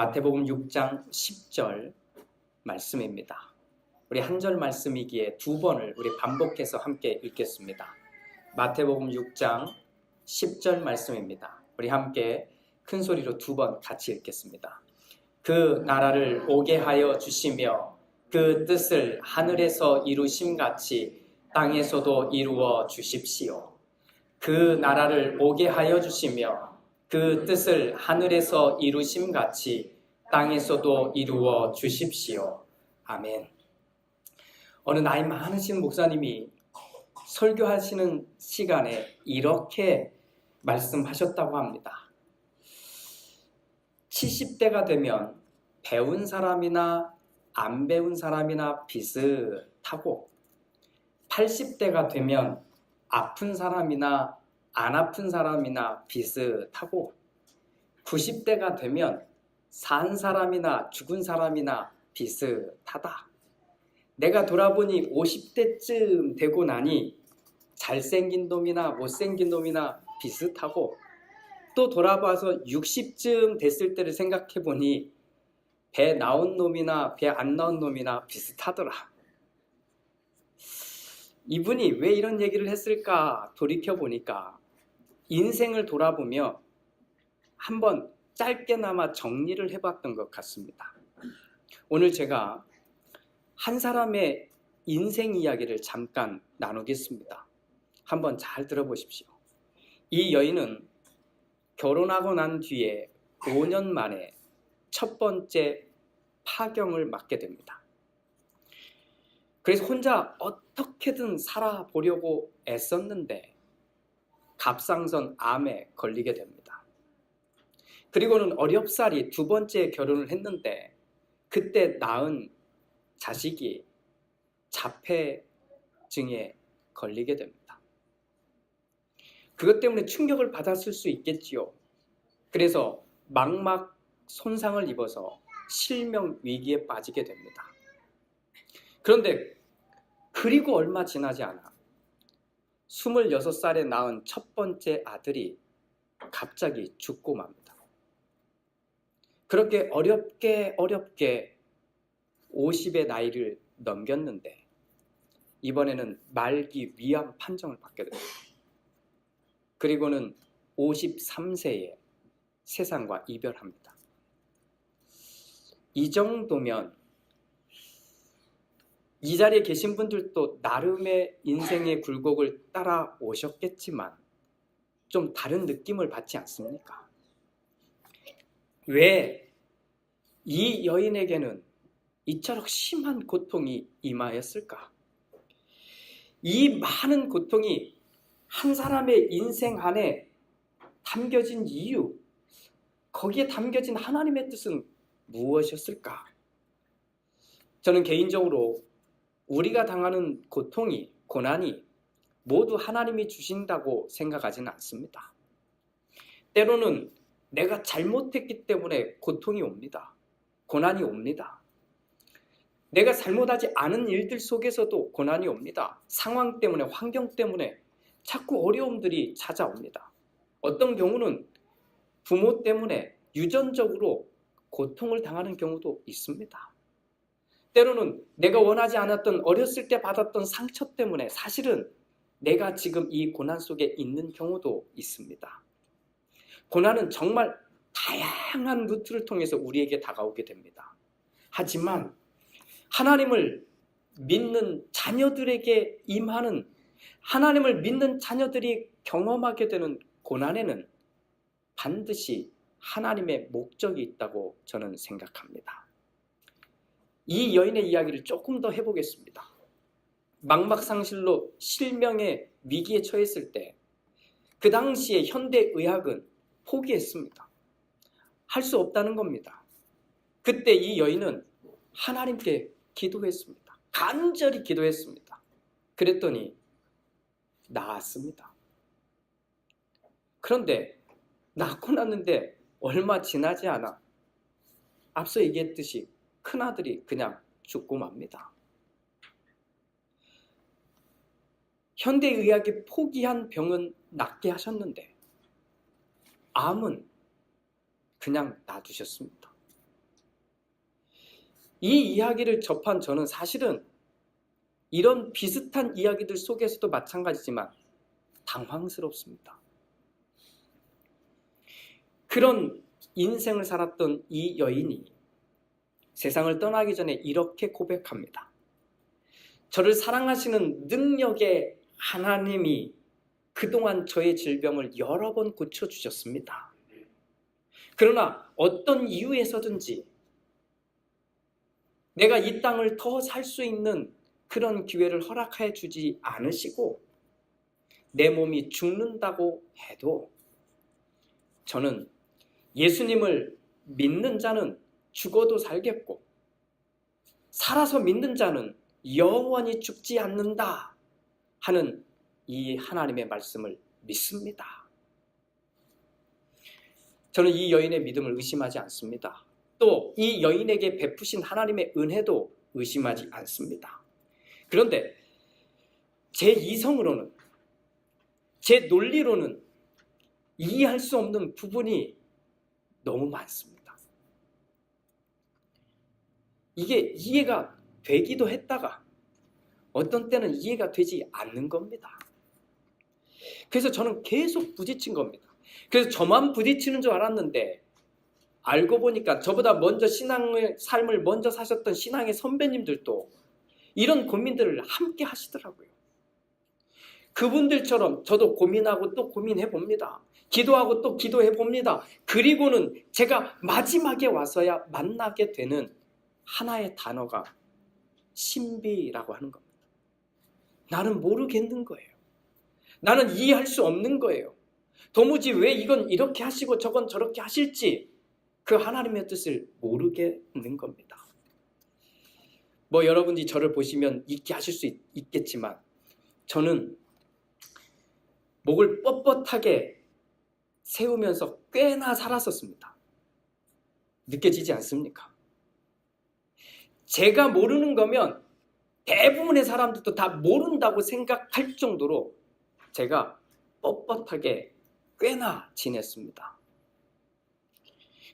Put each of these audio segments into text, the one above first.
마태복음 6장 10절 말씀입니다. 우리 한 절 말씀이기에 두 번을 우리 반복해서 함께 읽겠습니다. 마태복음 6장 10절 말씀입니다. 우리 함께 큰 소리로 두 번 같이 읽겠습니다. 그 나라를 오게 하여 주시며 그 뜻을 하늘에서 이루심같이 땅에서도 이루어 주십시오. 그 나라를 오게 하여 주시며 그 뜻을 하늘에서 이루심같이 땅에서도 이루어 주십시오. 아멘. 어느 나이 많으신 목사님이 설교하시는 시간에 이렇게 말씀하셨다고 합니다. 70대가 되면 배운 사람이나 안 배운 사람이나 비슷하고 80대가 되면 아픈 사람이나 안 아픈 사람이나 비슷하고 90대가 되면 산 사람이나 죽은 사람이나 비슷하다. 내가 돌아보니 50대쯤 되고 나니 잘생긴 놈이나 못생긴 놈이나 비슷하고 또 돌아봐서 60쯤 됐을 때를 생각해 보니 배 나온 놈이나 배 안 나온 놈이나 비슷하더라. 이분이 왜 이런 얘기를 했을까 돌이켜보니까 인생을 돌아보며 한번 짧게나마 정리를 해봤던 것 같습니다. 오늘 제가 한 사람의 인생 이야기를 잠깐 나누겠습니다. 한번 잘 들어보십시오. 이 여인은 결혼하고 난 뒤에 5년 만에 첫 번째 파경을 맞게 됩니다. 그래서 혼자 어떻게든 살아보려고 애썼는데 갑상선 암에 걸리게 됩니다. 그리고는 어렵사리 두 번째 결혼을 했는데 그때 낳은 자식이 자폐증에 걸리게 됩니다. 그것 때문에 충격을 받았을 수 있겠지요. 그래서 망막 손상을 입어서 실명 위기에 빠지게 됩니다. 그런데 그리고 얼마 지나지 않아 26살에 낳은 첫 번째 아들이 갑자기 죽고 맙니다. 그렇게 어렵게 50의 나이를 넘겼는데 이번에는 말기 위암 판정을 받게 됩니다. 그리고는 53세에 세상과 이별합니다. 이 정도면 이 자리에 계신 분들도 나름의 인생의 굴곡을 따라오셨겠지만 좀 다른 느낌을 받지 않습니까? 왜 이 여인에게는 이처럼 심한 고통이 임하였을까? 이 많은 고통이 한 사람의 인생 안에 담겨진 이유, 거기에 담겨진 하나님의 뜻은 무엇이었을까? 저는 개인적으로 우리가 당하는 고통이, 고난이 모두 하나님이 주신다고 생각하지는 않습니다. 때로는 내가 잘못했기 때문에 고통이 옵니다. 고난이 옵니다. 내가 잘못하지 않은 일들 속에서도 고난이 옵니다. 상황 때문에, 환경 때문에 자꾸 어려움들이 찾아옵니다. 어떤 경우는 부모 때문에 유전적으로 고통을 당하는 경우도 있습니다. 때로는 내가 원하지 않았던 어렸을 때 받았던 상처 때문에 사실은 내가 지금 이 고난 속에 있는 경우도 있습니다. 고난은 정말 다양한 루트를 통해서 우리에게 다가오게 됩니다. 하지만 하나님을 믿는 자녀들에게 임하는, 하나님을 믿는 자녀들이 경험하게 되는 고난에는 반드시 하나님의 목적이 있다고 저는 생각합니다. 이 여인의 이야기를 조금 더 해보겠습니다. 망막상실로 실명의 위기에 처했을 때 그 당시에 현대의학은 포기했습니다. 할 수 없다는 겁니다. 그때 이 여인은 하나님께 기도했습니다. 간절히 기도했습니다. 그랬더니 나았습니다. 그런데 낳고 났는데 얼마 지나지 않아 앞서 얘기했듯이 큰아들이 그냥 죽고 맙니다. 현대의학이 포기한 병은 낫게 하셨는데 암은 그냥 놔두셨습니다. 이 이야기를 접한 저는 사실은 이런 비슷한 이야기들 속에서도 마찬가지지만 당황스럽습니다. 그런 인생을 살았던 이 여인이 세상을 떠나기 전에 이렇게 고백합니다. 저를 사랑하시는 능력의 하나님이 그동안 저의 질병을 여러 번 고쳐주셨습니다. 그러나 어떤 이유에서든지 내가 이 땅을 더 살 수 있는 그런 기회를 허락해 주지 않으시고 내 몸이 죽는다고 해도 저는 예수님을 믿는 자는 죽어도 살겠고 살아서 믿는 자는 영원히 죽지 않는다 하는 이 하나님의 말씀을 믿습니다. 저는 이 여인의 믿음을 의심하지 않습니다. 또 이 여인에게 베푸신 하나님의 은혜도 의심하지 않습니다. 그런데 제 이성으로는, 제 논리로는 이해할 수 없는 부분이 너무 많습니다. 이게 이해가 되기도 했다가 어떤 때는 이해가 되지 않는 겁니다. 그래서 저는 계속 부딪힌 겁니다. 그래서 저만 부딪히는 줄 알았는데 알고 보니까 저보다 먼저 삶을 먼저 사셨던 신앙의 선배님들도 이런 고민들을 함께 하시더라고요. 그분들처럼 저도 고민하고 또 고민해 봅니다. 기도하고 또 기도해 봅니다. 그리고는 제가 마지막에 와서야 만나게 되는 하나의 단어가 신비라고 하는 겁니다. 나는 모르겠는 거예요. 나는 이해할 수 없는 거예요. 도무지 왜 이건 이렇게 하시고 저건 저렇게 하실지 그 하나님의 뜻을 모르겠는 겁니다. 여러분이 저를 보시면 있게 하실 수 있겠지만 저는 목을 뻣뻣하게 세우면서 꽤나 살았었습니다. 느껴지지 않습니까? 제가 모르는 거면 대부분의 사람들도 다 모른다고 생각할 정도로 제가 뻣뻣하게 꽤나 지냈습니다.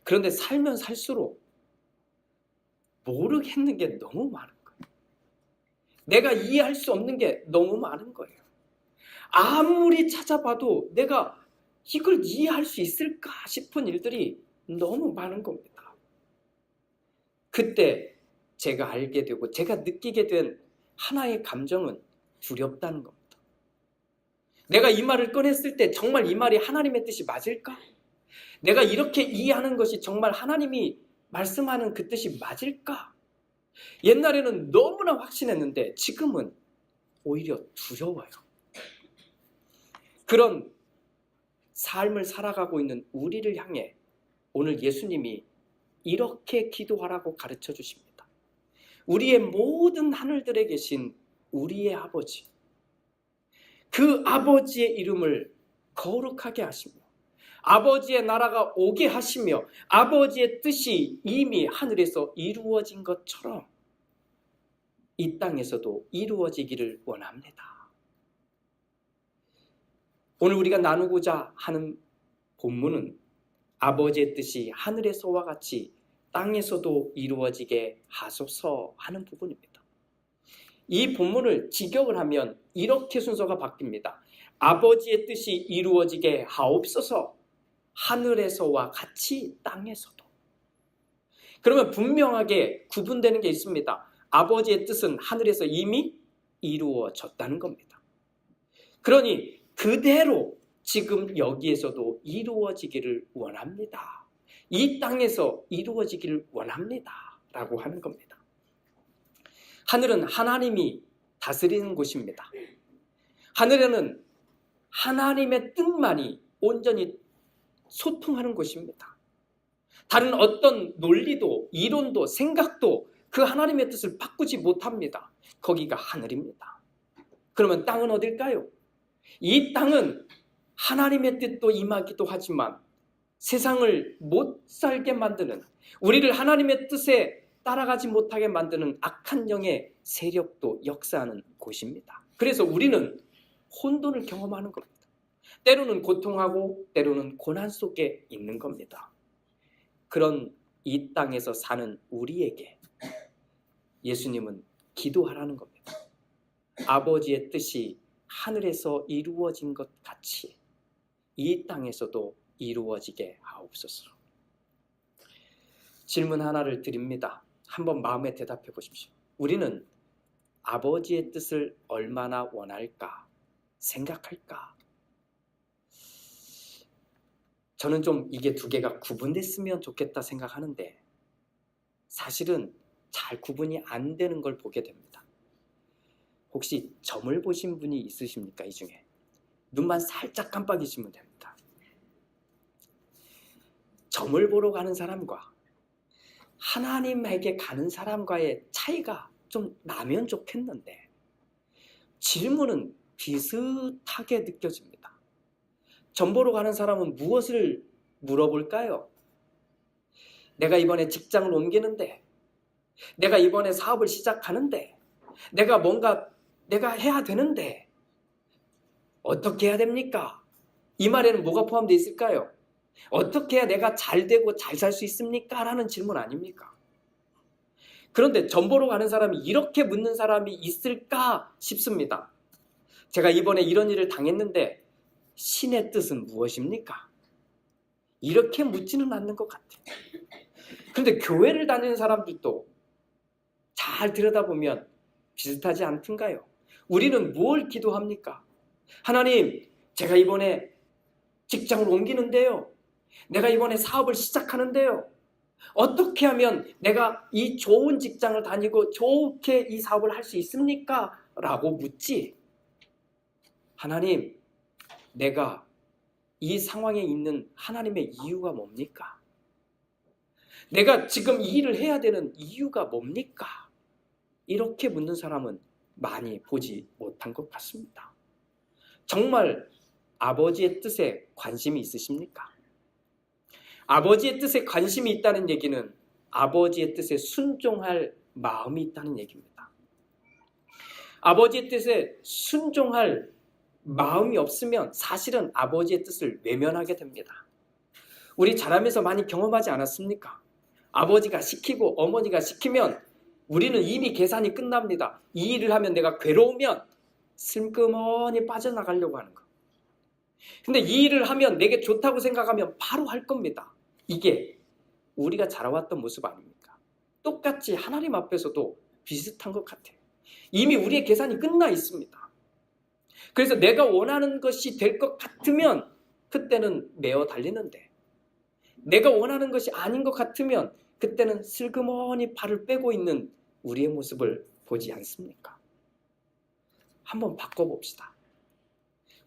그런데 살면 살수록 모르겠는 게 너무 많은 거예요. 내가 이해할 수 없는 게 너무 많은 거예요. 아무리 찾아봐도 내가 이걸 이해할 수 있을까 싶은 일들이 너무 많은 겁니다. 그때 제가 알게 되고 제가 느끼게 된 하나의 감정은 두렵다는 겁니다. 내가 이 말을 꺼냈을 때 정말 이 말이 하나님의 뜻이 맞을까? 내가 이렇게 이해하는 것이 정말 하나님이 말씀하는 그 뜻이 맞을까? 옛날에는 너무나 확신했는데 지금은 오히려 두려워요. 그런 삶을 살아가고 있는 우리를 향해 오늘 예수님이 이렇게 기도하라고 가르쳐 주십니다. 우리의 모든 하늘들에 계신 우리의 아버지, 그 아버지의 이름을 거룩하게 하시며 아버지의 나라가 오게 하시며 아버지의 뜻이 이미 하늘에서 이루어진 것처럼 이 땅에서도 이루어지기를 원합니다. 오늘 우리가 나누고자 하는 본문은 아버지의 뜻이 하늘에서와 같이 땅에서도 이루어지게 하소서 하는 부분입니다. 이 본문을 직역을 하면 이렇게 순서가 바뀝니다. 아버지의 뜻이 이루어지게 하옵소서 하늘에서와 같이 땅에서도. 그러면 분명하게 구분되는 게 있습니다. 아버지의 뜻은 하늘에서 이미 이루어졌다는 겁니다. 그러니 그대로 지금 여기에서도 이루어지기를 원합니다. 이 땅에서 이루어지기를 원합니다. 라고 하는 겁니다. 하늘은 하나님이 다스리는 곳입니다. 하늘에는 하나님의 뜻만이 온전히 소통하는 곳입니다. 다른 어떤 논리도 이론도 생각도 그 하나님의 뜻을 바꾸지 못합니다. 거기가 하늘입니다. 그러면 땅은 어딜까요? 이 땅은 하나님의 뜻도 임하기도 하지만 세상을 못 살게 만드는, 우리를 하나님의 뜻에 따라가지 못하게 만드는 악한 영의 세력도 역사하는 곳입니다. 그래서 우리는 혼돈을 경험하는 겁니다. 때로는 고통하고 때로는 고난 속에 있는 겁니다. 그런 이 땅에서 사는 우리에게 예수님은 기도하라는 겁니다. 아버지의 뜻이 하늘에서 이루어진 것 같이 이 땅에서도 이루어지게 하옵소서. 질문 하나를 드립니다. 한번 마음에 대답해 보십시오. 우리는 아버지의 뜻을 얼마나 원할까? 생각할까? 저는 좀 이게 두 개가 구분됐으면 좋겠다 생각하는데 사실은 잘 구분이 안 되는 걸 보게 됩니다. 혹시 점을 보신 분이 있으십니까? 이 중에 눈만 살짝 깜빡이시면 됩니다. 점을 보러 가는 사람과 하나님에게 가는 사람과의 차이가 좀 나면 좋겠는데 질문은 비슷하게 느껴집니다. 점 보러 가는 사람은 무엇을 물어볼까요? 내가 이번에 직장을 옮기는데, 내가 이번에 사업을 시작하는데, 내가 해야 되는데 어떻게 해야 됩니까? 이 말에는 뭐가 포함되어 있을까요? 어떻게 해야 내가 잘 되고 잘 살 수 있습니까? 라는 질문 아닙니까? 그런데 점 보러 가는 사람이 이렇게 묻는 사람이 있을까 싶습니다. 제가 이번에 이런 일을 당했는데 신의 뜻은 무엇입니까? 이렇게 묻지는 않는 것 같아요. 그런데 교회를 다니는 사람들도 잘 들여다보면 비슷하지 않던가요? 우리는 뭘 기도합니까? 하나님, 제가 이번에 직장을 옮기는데요. 내가 이번에 사업을 시작하는데요. 어떻게 하면 내가 이 좋은 직장을 다니고 좋게 이 사업을 할 수 있습니까? 라고 묻지. 하나님, 내가 이 상황에 있는 하나님의 이유가 뭡니까? 내가 지금 이 일을 해야 되는 이유가 뭡니까? 이렇게 묻는 사람은 많이 보지 못한 것 같습니다. 정말 아버지의 뜻에 관심이 있으십니까? 아버지의 뜻에 관심이 있다는 얘기는 아버지의 뜻에 순종할 마음이 있다는 얘기입니다. 아버지의 뜻에 순종할 마음이 없으면 사실은 아버지의 뜻을 외면하게 됩니다. 우리 자라면서 많이 경험하지 않았습니까? 아버지가 시키고 어머니가 시키면 우리는 이미 계산이 끝납니다. 이 일을 하면 내가 괴로우면 슬그머니 빠져나가려고 하는 거. 근데 이 일을 하면 내게 좋다고 생각하면 바로 할 겁니다. 이게 우리가 자라왔던 모습 아닙니까? 똑같이 하나님 앞에서도 비슷한 것 같아요. 이미 우리의 계산이 끝나 있습니다. 그래서 내가 원하는 것이 될 것 같으면 그때는 메어 달리는데 내가 원하는 것이 아닌 것 같으면 그때는 슬그머니 발을 빼고 있는 우리의 모습을 보지 않습니까? 한번 바꿔봅시다.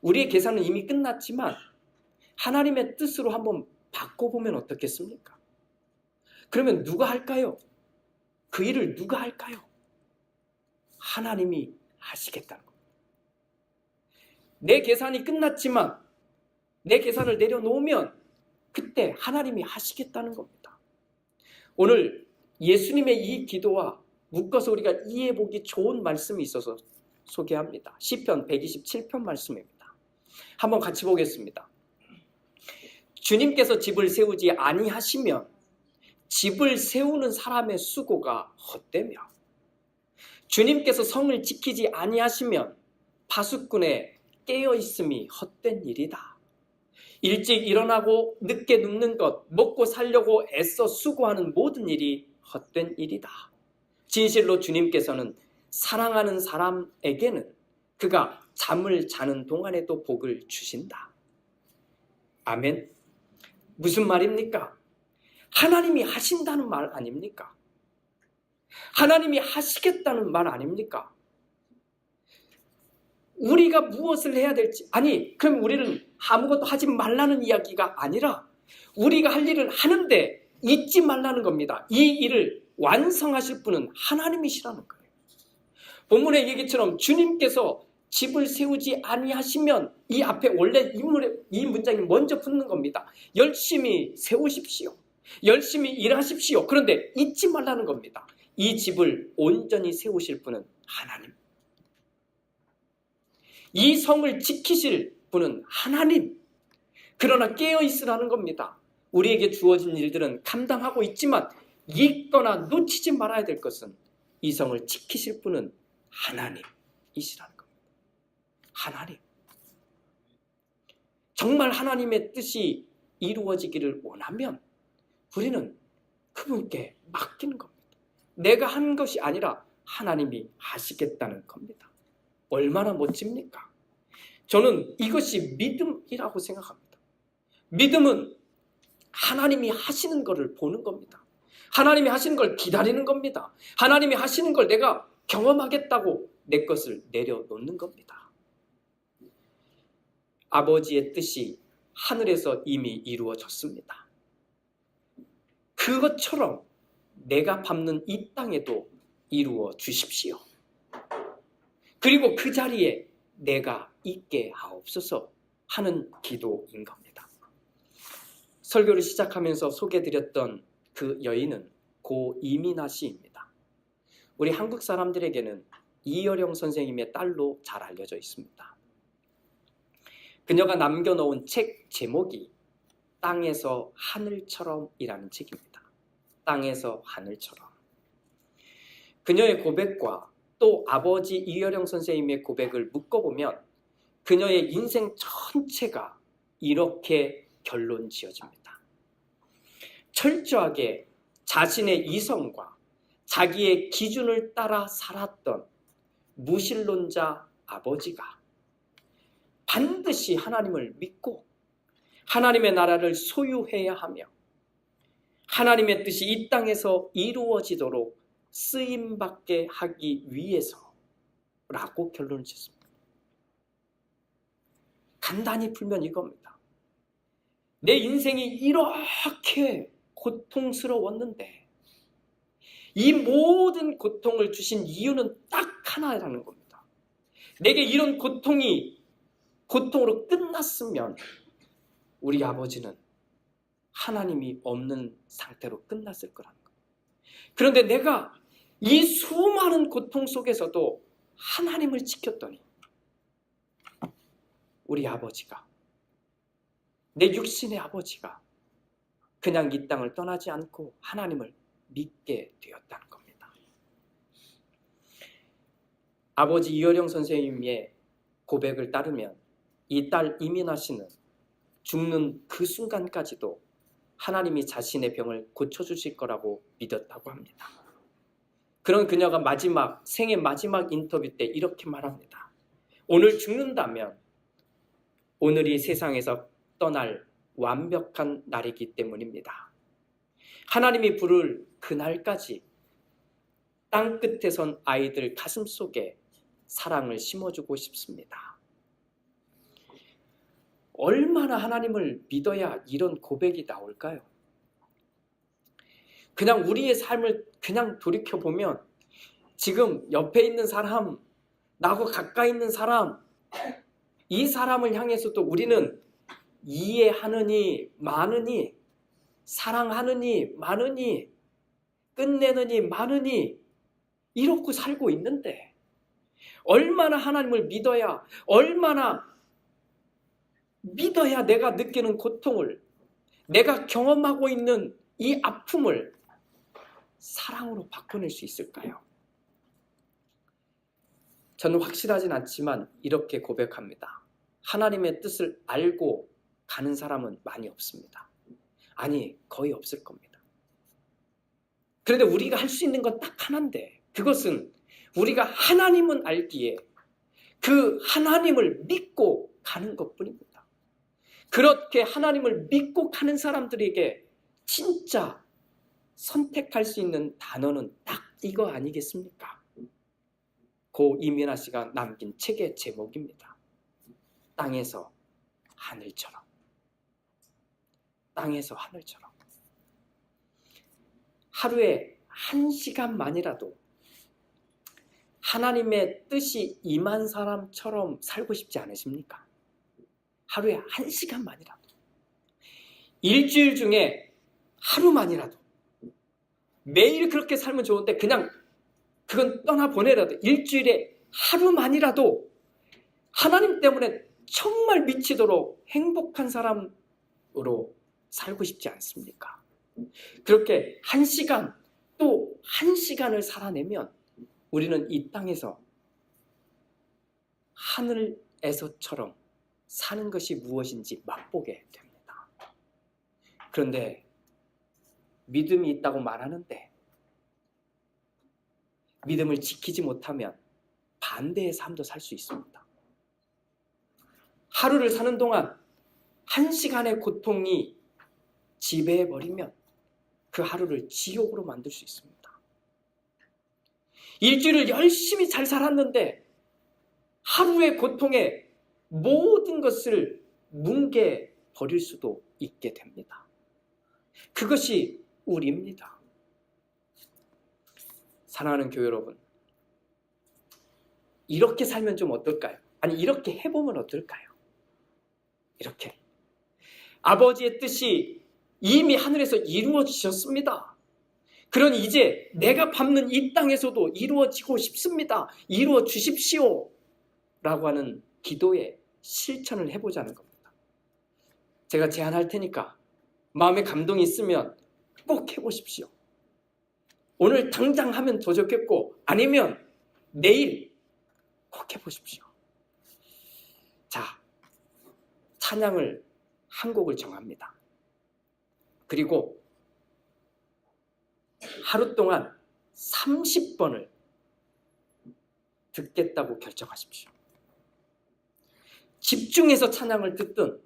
우리의 계산은 이미 끝났지만 하나님의 뜻으로 한번 바꿔보면 어떻겠습니까? 그러면 누가 할까요? 그 일을 누가 할까요? 하나님이 하시겠다는 겁니다. 내 계산이 끝났지만 내 계산을 내려놓으면 그때 하나님이 하시겠다는 겁니다. 오늘 예수님의 이 기도와 묶어서 우리가 이해해보기 좋은 말씀이 있어서 소개합니다. 시편 127편 말씀입니다. 한번 같이 보겠습니다. 주님께서 집을 세우지 아니하시면 집을 세우는 사람의 수고가 헛되며 주님께서 성을 지키지 아니하시면 파수꾼의 깨어있음이 헛된 일이다. 일찍 일어나고 늦게 눕는 것, 먹고 살려고 애써 수고하는 모든 일이 헛된 일이다. 진실로 주님께서는 사랑하는 사람에게는 그가 잠을 자는 동안에도 복을 주신다. 아멘. 무슨 말입니까? 하나님이 하신다는 말 아닙니까? 하나님이 하시겠다는 말 아닙니까? 우리가 무엇을 해야 될지, 아니 그럼 우리는 아무것도 하지 말라는 이야기가 아니라 우리가 할 일을 하는데 잊지 말라는 겁니다. 이 일을 완성하실 분은 하나님이시라는 거예요. 본문의 얘기처럼 주님께서 집을 세우지 아니하시면 이 앞에 원래 이 문장이 먼저 붙는 겁니다. 열심히 세우십시오. 열심히 일하십시오. 그런데 잊지 말라는 겁니다. 이 집을 온전히 세우실 분은 하나님. 이 성을 지키실 분은 하나님. 그러나 깨어있으라는 겁니다. 우리에게 주어진 일들은 감당하고 있지만 잊거나 놓치지 말아야 될 것은 이성을 지키실 분은 하나님이시라는 겁니다. 하나님. 정말 하나님의 뜻이 이루어지기를 원하면 우리는 그분께 맡기는 겁니다. 내가 한 것이 아니라 하나님이 하시겠다는 겁니다. 얼마나 멋집니까? 저는 이것이 믿음이라고 생각합니다. 믿음은 하나님이 하시는 것을 보는 겁니다. 하나님이 하시는 걸 기다리는 겁니다. 하나님이 하시는 걸 내가 경험하겠다고 내 것을 내려놓는 겁니다. 아버지의 뜻이 하늘에서 이미 이루어졌습니다. 그것처럼 내가 밟는 이 땅에도 이루어 주십시오. 그리고 그 자리에 내가 있게 하옵소서 하는 기도인 겁니다. 설교를 시작하면서 소개해드렸던 그 여인은 고 이민아 씨입니다. 우리 한국 사람들에게는 이여령 선생님의 딸로 잘 알려져 있습니다. 그녀가 남겨놓은 책 제목이 땅에서 하늘처럼이라는 책입니다. 땅에서 하늘처럼. 그녀의 고백과 또 아버지 이여령 선생님의 고백을 묶어보면 그녀의 인생 전체가 이렇게 결론 지어집니다. 철저하게 자신의 이성과 자기의 기준을 따라 살았던 무신론자 아버지가 반드시 하나님을 믿고 하나님의 나라를 소유해야 하며 하나님의 뜻이 이 땅에서 이루어지도록 쓰임받게 하기 위해서라고 결론을 짓습니다. 간단히 풀면 이겁니다. 내 인생이 이렇게 고통스러웠는데 이 모든 고통을 주신 이유는 딱 하나라는 겁니다. 내게 이런 고통이 고통으로 끝났으면 우리 아버지는 하나님이 없는 상태로 끝났을 거라는 거예요. 그런데 내가 이 수많은 고통 속에서도 하나님을 지켰더니 우리 아버지가, 내 육신의 아버지가 그냥 이 땅을 떠나지 않고 하나님을 믿게 되었다는 겁니다. 아버지 이여령 선생님의 고백을 따르면 이 딸 이민아 씨는 죽는 그 순간까지도 하나님이 자신의 병을 고쳐주실 거라고 믿었다고 합니다. 그런 그녀가 생애 마지막 인터뷰 때 이렇게 말합니다. 오늘 죽는다면 오늘이 세상에서 떠날 완벽한 날이기 때문입니다. 하나님이 부를 그날까지 땅끝에 선 아이들 가슴 속에 사랑을 심어주고 싶습니다. 얼마나 하나님을 믿어야 이런 고백이 나올까요? 그냥 우리의 삶을 그냥 돌이켜보면 지금 옆에 있는 사람, 나하고 가까이 있는 사람, 이 사람을 향해서도 우리는 이해하느니 많으니, 사랑하느니 많으니, 끝내느니 많으니 이렇게 살고 있는데 얼마나 하나님을 믿어야, 얼마나 믿어야 내가 느끼는 고통을, 내가 경험하고 있는 이 아픔을 사랑으로 바꿔낼 수 있을까요? 저는 확실하진 않지만 이렇게 고백합니다. 하나님의 뜻을 알고 가는 사람은 많이 없습니다. 아니, 거의 없을 겁니다. 그런데 우리가 할 수 있는 건 딱 하나인데, 그것은 우리가 하나님은 알기에 그 하나님을 믿고 가는 것뿐입니다. 그렇게 하나님을 믿고 가는 사람들에게 진짜 선택할 수 있는 단어는 딱 이거 아니겠습니까? 고 이민아 씨가 남긴 책의 제목입니다. 땅에서 하늘처럼. 땅에서 하늘처럼. 하루에 1시간만이라도 하나님의 뜻이 임한 사람처럼 살고 싶지 않으십니까? 하루에 1시간만이라도. 일주일 중에 하루만이라도. 매일 그렇게 살면 좋은데 그냥 그건 떠나보내라도 일주일에 하루만이라도 하나님 때문에 정말 미치도록 행복한 사람으로 살고 싶지 않습니까? 그렇게 1시간 또 1시간을 살아내면 우리는 이 땅에서 하늘에서처럼 사는 것이 무엇인지 맛보게 됩니다. 그런데 믿음이 있다고 말하는데 믿음을 지키지 못하면 반대의 삶도 살 수 있습니다. 하루를 사는 동안 1시간의 고통이 지배해버리면 그 하루를 지옥으로 만들 수 있습니다. 일주일을 열심히 잘 살았는데 하루의 고통에 모든 것을 뭉개버릴 수도 있게 됩니다. 그것이 우리입니다. 사랑하는 교회 여러분, 이렇게 살면 좀 어떨까요? 아니, 이렇게 해보면 어떨까요? 이렇게 아버지의 뜻이 이미 하늘에서 이루어지셨습니다. 그러니 이제 내가 밟는 이 땅에서도 이루어지고 싶습니다. 이루어 주십시오 라고 하는 기도의 실천을 해보자는 겁니다. 제가 제안할 테니까 마음에 감동이 있으면 꼭 해보십시오. 오늘 당장 하면 더 좋겠고 아니면 내일 꼭 해보십시오. 자, 찬양을 한 곡을 정합니다. 그리고 하루 동안 30번을 듣겠다고 결정하십시오. 집중해서 찬양을 듣든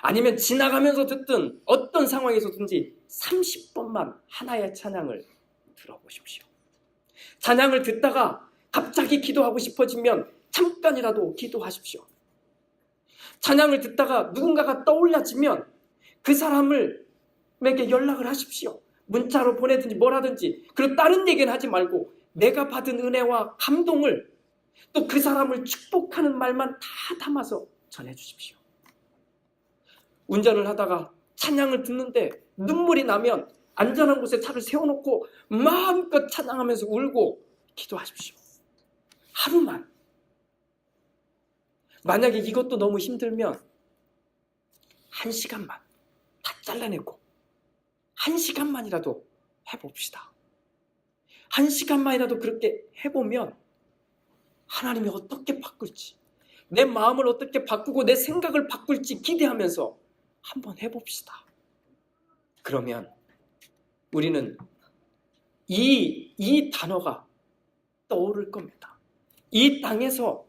아니면 지나가면서 듣든 어떤 상황에서든지 30번만 하나의 찬양을 들어보십시오. 찬양을 듣다가 갑자기 기도하고 싶어지면 잠깐이라도 기도하십시오. 찬양을 듣다가 누군가가 떠올라지면 그 사람에게 연락을 하십시오. 문자로 보내든지 뭐라든지. 그리고 다른 얘기는 하지 말고 내가 받은 은혜와 감동을 또 그 사람을 축복하는 말만 다 담아서 전해주십시오. 운전을 하다가 찬양을 듣는데 눈물이 나면 안전한 곳에 차를 세워놓고 마음껏 찬양하면서 울고 기도하십시오. 하루만. 만약에 이것도 너무 힘들면 1시간만 다 잘라내고 1시간만이라도 해봅시다. 1시간만이라도 그렇게 해보면 하나님이 어떻게 바꿀지, 내 마음을 어떻게 바꾸고 내 생각을 바꿀지 기대하면서 한번 해봅시다. 그러면 우리는 이 단어가 떠오를 겁니다. 이 땅에서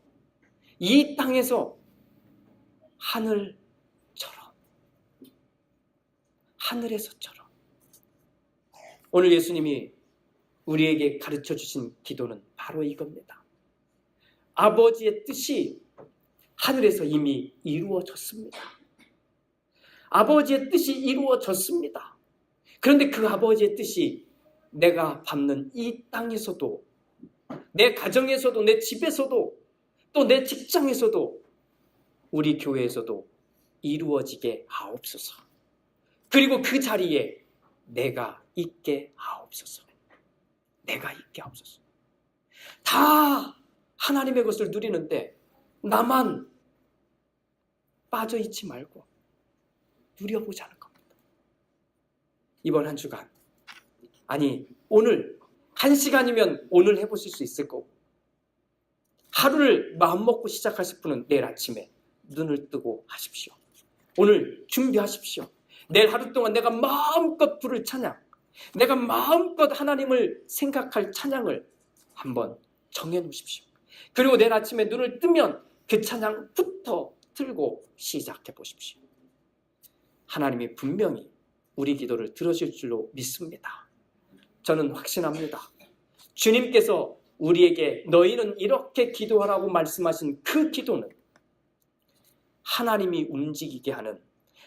하늘에서처럼. 오늘 예수님이 우리에게 가르쳐 주신 기도는 바로 이겁니다. 아버지의 뜻이 하늘에서 이미 이루어졌습니다. 아버지의 뜻이 이루어졌습니다. 그런데 그 아버지의 뜻이 내가 밟는 이 땅에서도, 내 가정에서도, 내 집에서도, 또 내 직장에서도, 우리 교회에서도 이루어지게 하옵소서. 그리고 그 자리에 내가 있게 하옵소서. 내가 있게 하옵소서. 다 하나님의 것을 누리는데 나만 빠져있지 말고 누려보자는 겁니다. 이번 한 주간, 아니 오늘 1시간이면 오늘 해보실 수 있을 거고, 하루를 마음먹고 시작하실 분은 내일 아침에 눈을 뜨고 하십시오. 오늘 준비하십시오. 내일 하루 동안 내가 마음껏 부를 찬양, 내가 마음껏 하나님을 생각할 찬양을 한번 정해놓으십시오. 그리고 내일 아침에 눈을 뜨면 그 찬양부터 틀고 시작해 보십시오. 하나님이 분명히 우리 기도를 들으실 줄로 믿습니다. 저는 확신합니다. 주님께서 우리에게 너희는 이렇게 기도하라고 말씀하신 그 기도는 하나님이 움직이게 하는,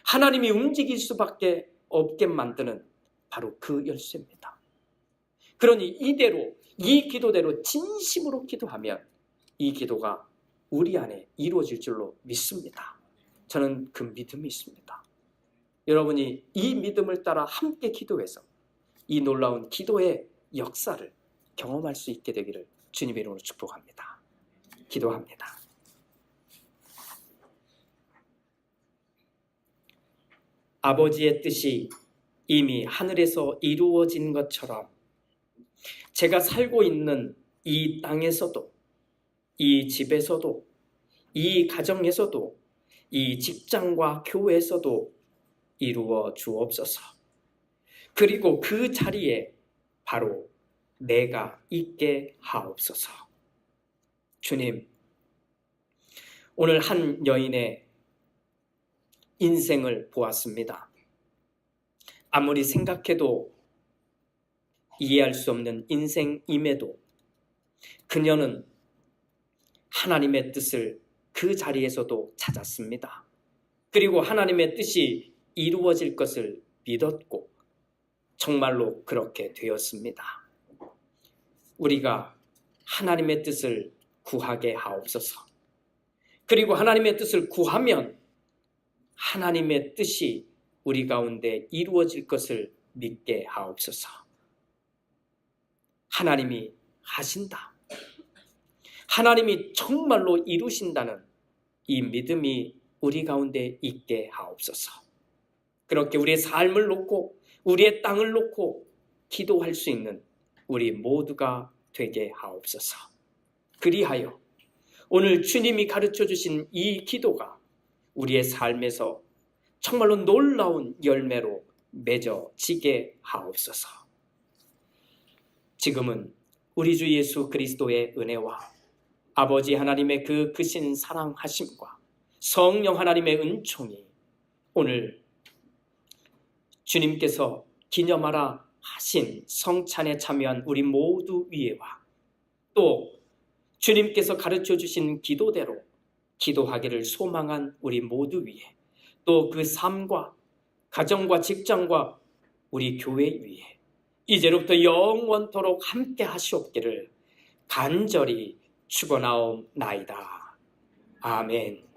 하나님이 움직일 수밖에 없게 만드는 바로 그 열쇠입니다. 그러니 이대로, 이 기도대로 진심으로 기도하면 이 기도가 우리 안에 이루어질 줄로 믿습니다. 저는 그 믿음이 있습니다. 여러분이 이 믿음을 따라 함께 기도해서 이 놀라운 기도의 역사를 경험할 수 있게 되기를 주님의 이름으로 축복합니다. 기도합니다. 아버지의 뜻이 이미 하늘에서 이루어진 것처럼 제가 살고 있는 이 땅에서도, 이 집에서도, 이 가정에서도, 이 직장과 교회에서도 이루어 주옵소서. 그리고 그 자리에 바로 내가 있게 하옵소서. 주님, 오늘 한 여인의 인생을 보았습니다. 아무리 생각해도 이해할 수 없는 인생임에도 그녀는 하나님의 뜻을 그 자리에서도 찾았습니다. 그리고 하나님의 뜻이 이루어질 것을 믿었고 정말로 그렇게 되었습니다. 우리가 하나님의 뜻을 구하게 하옵소서. 그리고 하나님의 뜻을 구하면 하나님의 뜻이 우리 가운데 이루어질 것을 믿게 하옵소서. 하나님이 하신다. 하나님이 정말로 이루신다는 이 믿음이 우리 가운데 있게 하옵소서. 그렇게 우리의 삶을 놓고 우리의 땅을 놓고 기도할 수 있는 우리 모두가 되게 하옵소서. 그리하여 오늘 주님이 가르쳐 주신 이 기도가 우리의 삶에서 정말로 놀라운 열매로 맺어지게 하옵소서. 지금은 우리 주 예수 그리스도의 은혜와 아버지 하나님의 그 크신 사랑하심과 성령 하나님의 은총이 오늘 주님께서 기념하라 하신 성찬에 참여한 우리 모두 위에와 또 주님께서 가르쳐 주신 기도대로 기도하기를 소망한 우리 모두 위에 또 그 삶과 가정과 직장과 우리 교회 위에 이제로부터 영원토록 함께 하시옵기를 간절히 축원하옵나이다. 아멘.